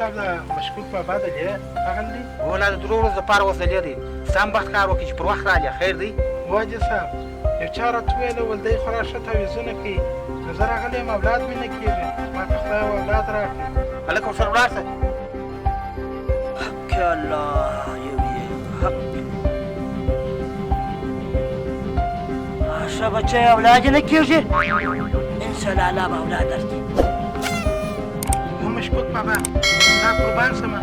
صاحب د مشکوک بابا د دی هغه نه دی؟ ولا د درو ورځو دپاره اوس د دی دی سم وخت کار وکړي چې پر وخت رالې خیر دی. واجد صاحب یو چا راته وویل ول دی خورا ښه تعویضونه کوي نو زه راغلی یم اولاد مې نه کېږي ما ته خدای اولاد راکړي. هلکه ورسره ولاړ شه. حق الله یو یې حق. ښه بچی اولاد یې نه کېږي انشاءالله الله به اولاد درکړي. و مشکوک بابا ستا قربان شمه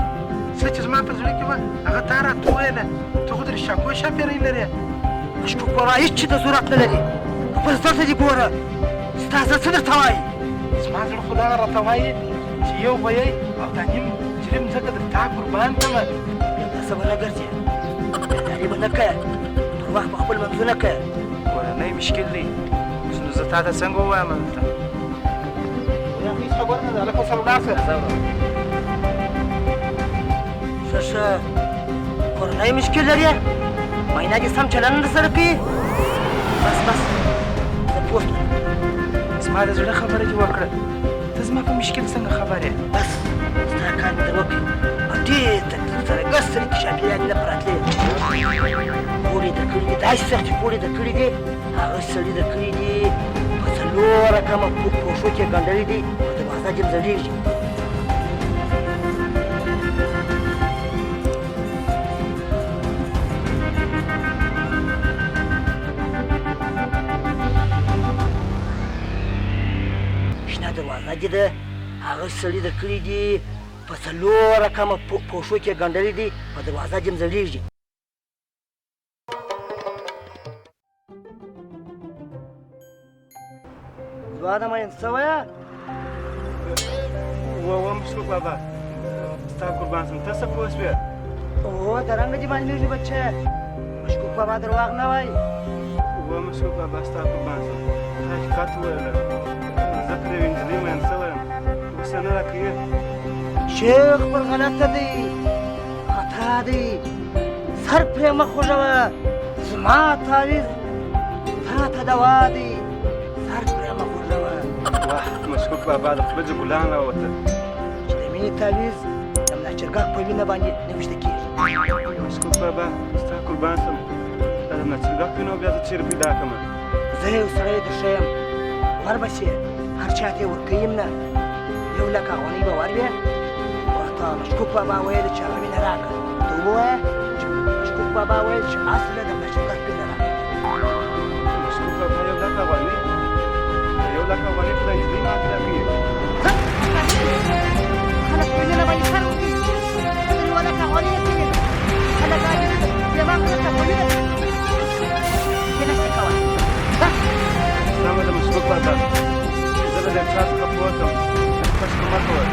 څه چې زما په زړه کې وه هغه تا راته وویله ته خو د رشاکو شاپېرۍ لرې. مشکوک بابا هېڅ چي ته ضرورت نه لري خپل زړه ته دې ګوره ستا زړه څه درته وایي. زما زړه خو دغه راته وایي چې یو به یې او دا نیم جرم ځکه د تا قربان کړمه. بیا داسې به نه ګرځې بېداري به نه کوې تر وخت به خپل منځونه کوې. کورنی مشکل دی نو زه تا ته څنګه ووایم دلته هېڅ خبره نه ده هلکه ورسره ولاړ شه. ښه ښه کورنی مشکل لرې مینا دې سم چلند درسره کوي. بس بس زه پوه شوم. زما د زړه خبره دې وکړه ته زما په مشکل څنګه خبر یې؟ بس ستا کار مې در وکړي او ډېر تکلیف سره ګس سړي کې چاپېریال نه پراتلې پوړې در کړي دي داسې سختې پوړې در کړي دي هغه سړي در کړي دي په څلور رقمه پوښو کې ګنډلي دي او دروازه جم زړېږي. دروازه دې ده هغه سړي در کړي دي په څلور رقمه پوښو کې ګنډلي دي په دروازه جم زړېږي. ځوانه مین څه وایه؟ و مشکوک بابا ستا قربان شم ته څه پوه شوې؟ اوه د رنګه دې معلومېږي بچی مشکوک بابا درواغ نه وایي. و مشکوک بابا ستا قربان شم تا حقیقت وویله زه پرې یوې نجلۍ مین شوی یم غوسه نه راکوي. شیخ پر غلطه دی خطا دی سر پرې مه خوږوه زما تعویض تا ته دوا دی سر پرې مه خوږوه. واه مشکوک بابا د خوله چې ګلان راوته چې د مینې تعویض د ملا چرګک په وینه باندې نه ویشته کېږي. مشکوک بابا ستا قربان شم دا د ملا چرګک وینه بیا زه چیرې پیدا کړمه؟ زه یو سړی درښه یم ور به شې هر چا ته یې ورکویم نه 1 لک افغانۍ به ور وې ورته مشکوک بابا ویل چې هغه وینه راکړه ته ووایه چې مشکوک بابا ویل چې اصله د ملا چرګک وینه راکړه. مشکوک بابا 1 لک افغانۍ 1 لک افغانۍ خو دا نجلۍ ما پیدا کوي. خلک په وینه باندې سر وکړي 1 لک افغانۍ یې کوي خلک عاجز دماغ ورته په وینه کې نشته کوه. سمه ده مشکوک بابا زه به د یو چا څخه پوه شم کشکې مه کوه.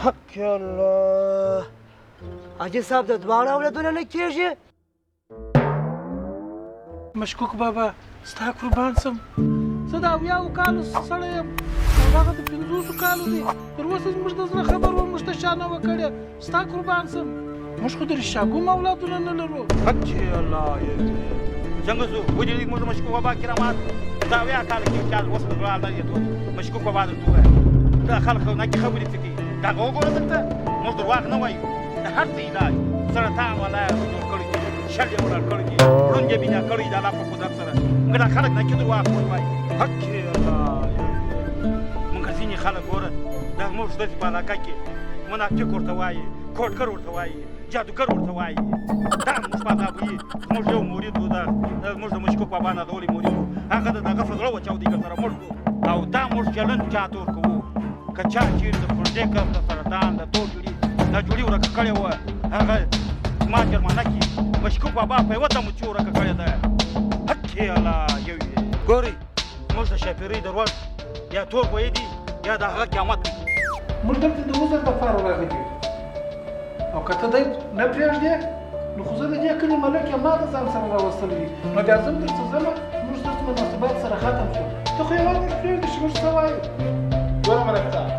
حق الله حاجي صاحب د دواړو اولادونه نه کېږي؟ مشکوک بابا ستا قربان شم زه د 70 کالو سړی یم او هغه د 50 کالو دی تر اوسه زموږ د زړه خبر و موږ ته شا نه وه کړې ستا قربان شم موږ خو د رشاګوم اولادونه نه لرو. حق الله څنګه ځو ودې موږ مشکوک بابا کرامات دا 70 کاله کې چا اوس د زړه نه یې مشکوک بابا درته ووایه دا خلک نه کې خبرې څه کوي دا وګوره دلته موږ درواغ نه وایو د هر څه علاج سرطان والا یې جوړ کړی دي شل یې ورار کړی دي ړوند یې بنا کړی د الله په قدرت سره موږ دا خلک نه کې درواغ وایي. حق الله موږ ځینې خلک ګوره دا زموږ دلته په علاقه کې منافق ورته وایي کوټګر ورته وایي جادوګر ورته وایي دا موږ په دا وایي موږ یو مرید و موږ د مشکوک بابا نه ډولې مرید و هغه د دغه په زړه وچاودېږه سره مړ کړو او دا موږ چلند چا ته ورکوو که چا چېرې د پروژې کار د سرطان د توجړي دا جوړي ورکه کړې وه هغه زما جرمانه کې مشکوک بابا په یوه دمو چې ورکه کړې ده. حق الله یو یې ګورئ موږ د شاپېرۍ دروازه یا تور بویې دي یا د هغه قیامت دی. موږ دلته د عذر لپاره راغلي یو او که ته دی نه پرېږدې نو خو زه د دې کلي ملک یم ما د ځان سره راوستلی دي نو بیا زه هم درته ځمه زموږ ستاسو مناسبات سره ختم شو ته خو یوازې موږ پرېږدې چې موږ څه وایو. ګوره ملک صاحب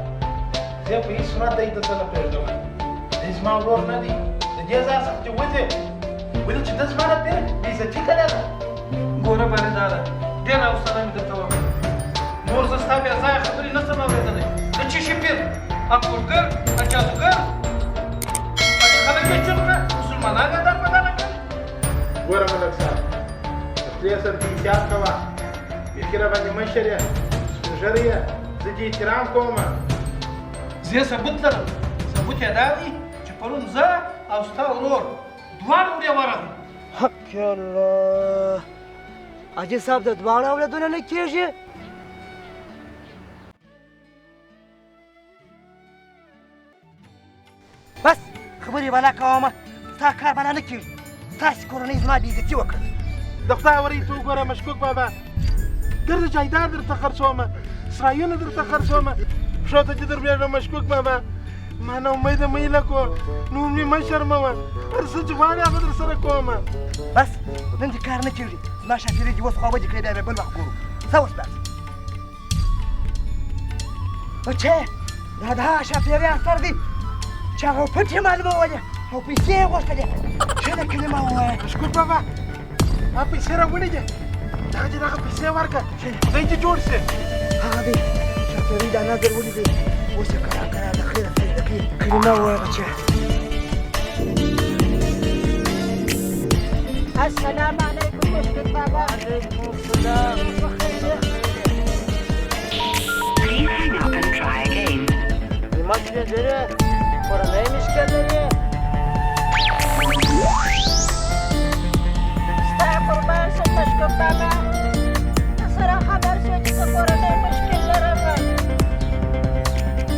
زه په هېڅ صورت دی دلته نه پرېږدم دی زما ورور نه دی د دې ځای څخه چې وځې ولې چې ده زما نه پرې بېعزتي کړې ده. ګوره بارېداره ډېره حوصله مې درته وکړه نور زه ستا تا بیا ځایه خبرې نه سم اورېدلی د چی شي پیر انګورګر جادوګر باقي خلک یې چپ کړه مسلمانان یې در بدله کړي ګوره ملک صاحب د خولې سره دې احتیاط کوه بیخي راباندې مشر یې سپین ږیری یې زه دې احترام کوم زه ثبوت لرم ثبوت یې دا دی چې پرون زه او ستا ورور دواړه ورې ورغلو حق الله حاجي صاحب د دواړه اولادونه نه کېږي بس خبرې به نه کومه ستا کار به نه کېږي ستاسې کورنۍ زما بېعزتي وکړه د خدای ورې ته وګوره مشکوک بابا ګرده جایداد درته خرڅومه سرایونه درته خرڅومه پښو ته دې دربېږم مشکوک بابا ما نه امیده مه هیله کو نو مې مه شرموه هر څه چې غواړې هغه در سره کومه بس نن دې کار نه کېږي زما شاپېرې دې اوس خوابدي کړې بیا به بل وخت ګورو ځه اوس بس بچې دا د هغه شاپېرې اثر دی چې هغه پټ یې معلومولې او پیسې یې غوښتلې ښه ده کلمه ووایه مشکوک بابا ما پیسې راوړې دي هغه چې دغه پیسې ورکړه خدای دې جوړ شي هغه دی شاپېرې دا نظر ولیدې اوس یې کرا کرا د خیره صدقې کلمه ووایه بچې السلام علیکم مشکوک بابا وعلیکم السلام Please hang up and try again. زما سپین ږیری کورنۍ مشکل لري ستا قربان شم مشکوک بابا سره خبر شو چې زه کورنۍ مشکل لرم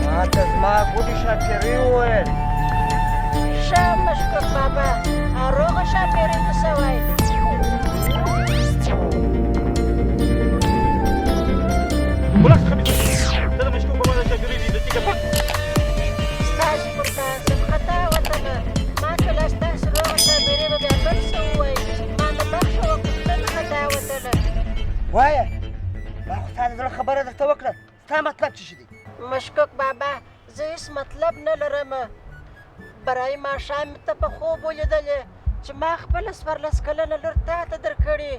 ما ته زما ګوډې شاپېرې وویل ښه مشکوک بابا روغه شاپېرې ته څه وایي ولس خبيث هذا مشكوك بابا شاكرين دي دقيقه فقط ستاسې قربان شم خطا وطنه ما که لا ستاسې روغه شاپېرې به بیا بل څه ووایي ما نه بخښه وکړه خطا وطنه وایه ما خو ستا د زړه خبره درته وکړه ستا مطلب څه شي دی مشکوک بابا زه هېڅ مطلب نه لرم برای ماښام مې ته په خوب ولیدلې چې ما خپله 14 کلنه لور تا ته درکړې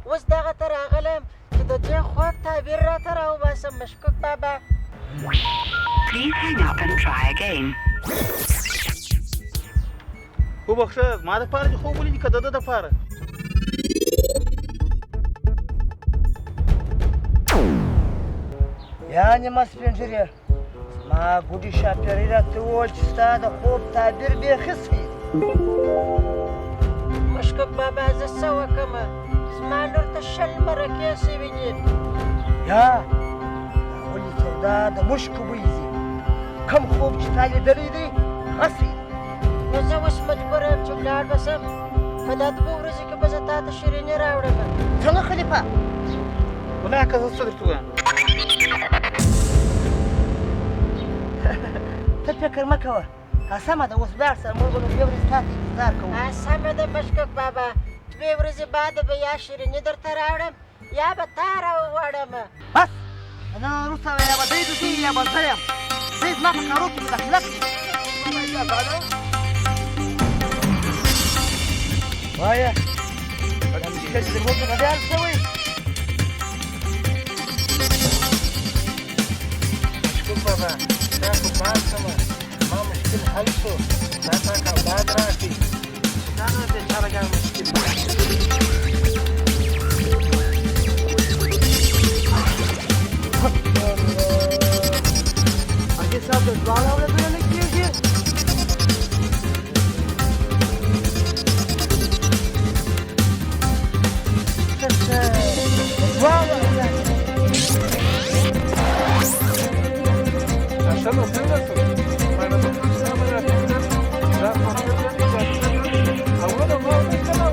اوس دغه ته راغلم چې د دې خوب تعبیر راته راوباسم مشکوک بابا Please hang up and try again. وبخښه ما دپاره چې خوب ولیدي که د ده دپاره یعنې ما سپین ږیری زما ګوډې شاپېرې راته وویل چې ستا د خوب تعبیر بیخي صحیح دی مشکوک بابا زه څه وکړم زما لور ته 20 مرکې سوي دي یا دا ولې سودا د مشکو بوی ځي کوم خوب چې تا لیدلی دی هغه صحیح دی نو زه اوس مجبوره یم چې ولاړ به سم په دا 2 ورځې کې به زه تا ته شیریني راوړم څنګه خلیفه والله که زه څه درته ووایم ته فکر مه کوه سمه ده اوس ولاړ سه موږ به نو 2 ورځې تا ته انتظار کوو سمه ده مشکوک بابا 2 ورځې بعد به یا شیریني درته راوړم یا به تا راوغواړم بس نن وروسته یا به دی دوزي یا به زه یم دی زما په کارو کې مداخلت وایه دا مشکل چې زموږ نه دی حل شوی مشکوک بابا دا قربان شمه ما مشکل حل شو دا تا که اولاد راکړي دا نه بېچاره ګان مشکل حاجي صاحب د دواړه اولادونه نه کېږي دواړه اولاد شنو څنګه څه ما نه په څه سره راځي دا خو هغه څه چې اول ما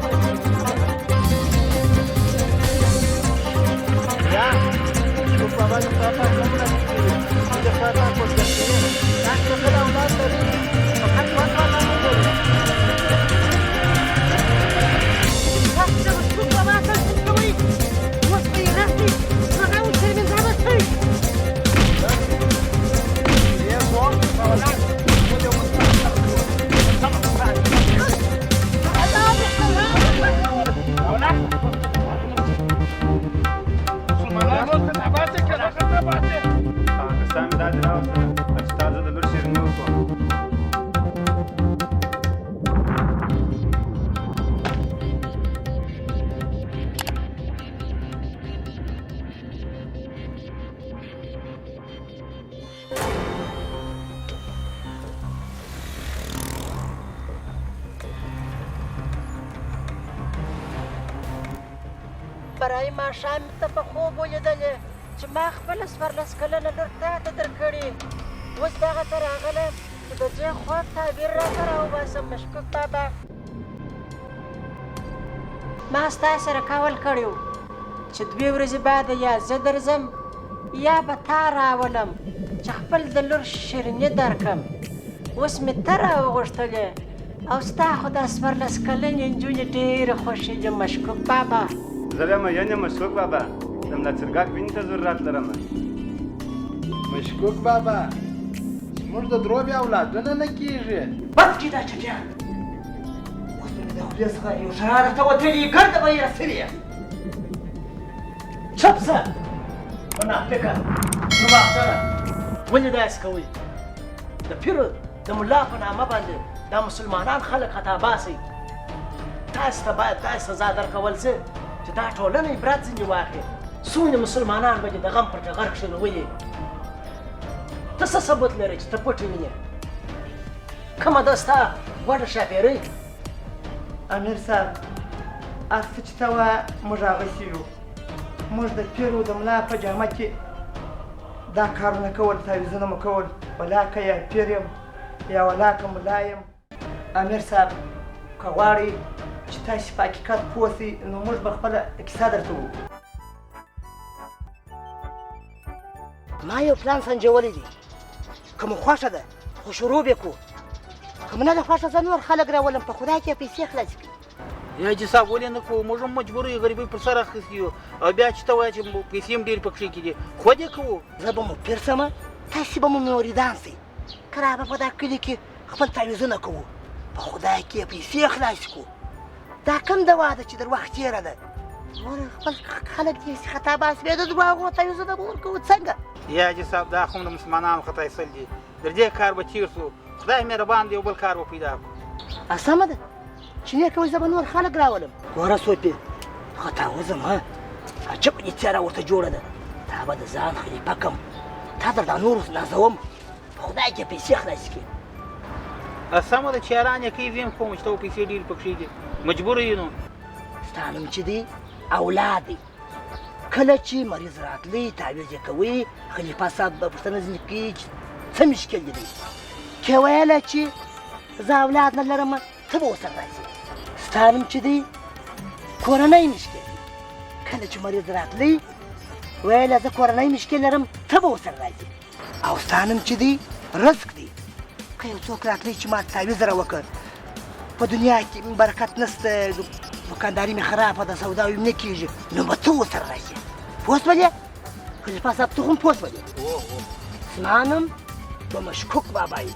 برای ماښام مې ته په خوب ولیدلې چې ما خپله 14 کلنه لور تا ته درکړې. اوس دغه ته راغلم چې د دې خوب تعبیر راته راوباسم مشکوک بابا. ما ستا سره کول کړی و چې 2 ورځې بعد یا زه درځم یا به تا راولم چې خپل د لور شیریني درکړم. اوس مې ته راوغوښتلې او ستا خو دا 14 کلنې نجونې ډېرې خوښېږي مشکوک بابا. زه بیا مین یم مشکوک بابا، د ملا چرګاک وینې ته ضرورت لرم. مشکوک بابا زموږ د دروبې اولادونه نه کېږي. بس کړي دا چټیان. اوس مې د خولې څخه یو شرار ته وتلي ګرده به یې رسلې. چپ شه منافقه نواختره. ولې داسې کوئ؟ د پیر د ملا په نامه باندې دا مسلمانان خلک خطا باسئ. تاسو ته باید داسې سزا درکول شي چې دا ټولنه عبرت ځینې واخلي. څومره مسلمانان به دې د غم په ټغر کښې ولي. ته څه ثبوت لرې چې ته پټې وینې؟ کومه ده ستا ګوډه شاپېرۍ؟ امیر صاحب هر څه چې ته وایه موږ هغسې یو. موږ د پیر و د ملا په جامه کې دا کارونه کول، تعویضونه مو کول، ولاکه یا پیر یم یا ولاکه ملا یم. امیر صاحب که غواړئ چې تاسې په حقیقت پوه شئ نو موږ به خپله کیسه درته ووایو. ما یو پلان سنجولی دی که مو خوښه ده خو شروع به کړو، که مو نه ده خوښه زه نور خلک راولم په خدای کې پیسې خلاصې کړي. یا حاجي صاحب ولې نه کوو؟ موږ هم مجبور یو غریبۍ پر سر اخیستي یو او بیا چې ته وایې چې پیسې هم ډېرې پکښې کې دي خود یې کوو. زه به مو پیر شمه، تاسې به مو موریدان شئ. که را به په دا کلي کې خپل تعویضونه کوو په خدای کې پیسې خلاصې کړو. دا کوم دوا ده چې در وخت تېره ده؟ خپل خلک دې خطا باس بیا د دروغو تعویضونه به ورکوو څنګه؟ یا حاجي صاحب دا خو د مسلمانانو خطا ایستل دي. در دې کار به تېر شو، خدای مهربان دی یو بل کار به پیدا کړو. سمه ده چې نه کوئ زه به نور خلک راولم. ګوره سوپې خطا وځم ها، عجب دې څېره ورته جوړه ده. تا به د ځان خلیفه کړم، تا در دا نور نازوم په خدای کې پیسې خلاصې کړي. سمه ده چې یاران یې کوي زه هم کوم چې ته پیسې ډېرې پکښې دي مجبور یې نو. ستا نوم چې دی اولاد دی. کله چې مریض راتلی تعویض یې کوي خلیفه صاحب به پوښتنه ځینې کوي چې څه مشکل دی. که ویله چې زه اولاد نه لرم ته به ورسره راځې. ستا نوم چې دی کورنۍ مشکل دی. کله چې مریض راتلی ویله زه کورنۍ مشکل لرم ته به ورسره راځې. او ستا نوم چې دی رزق دی. که یو څوک راتلی چې ما تعویض را وکړ په دنیا کې برکت نشته، دکانداري مې خرابه ده، سودا مې نه کېږي، نو به ته ورسره راشې. پوه شولې؟ خلیفه صاحب ته خو هم پوه شولې. زما نوم به مشکوک بابا یي.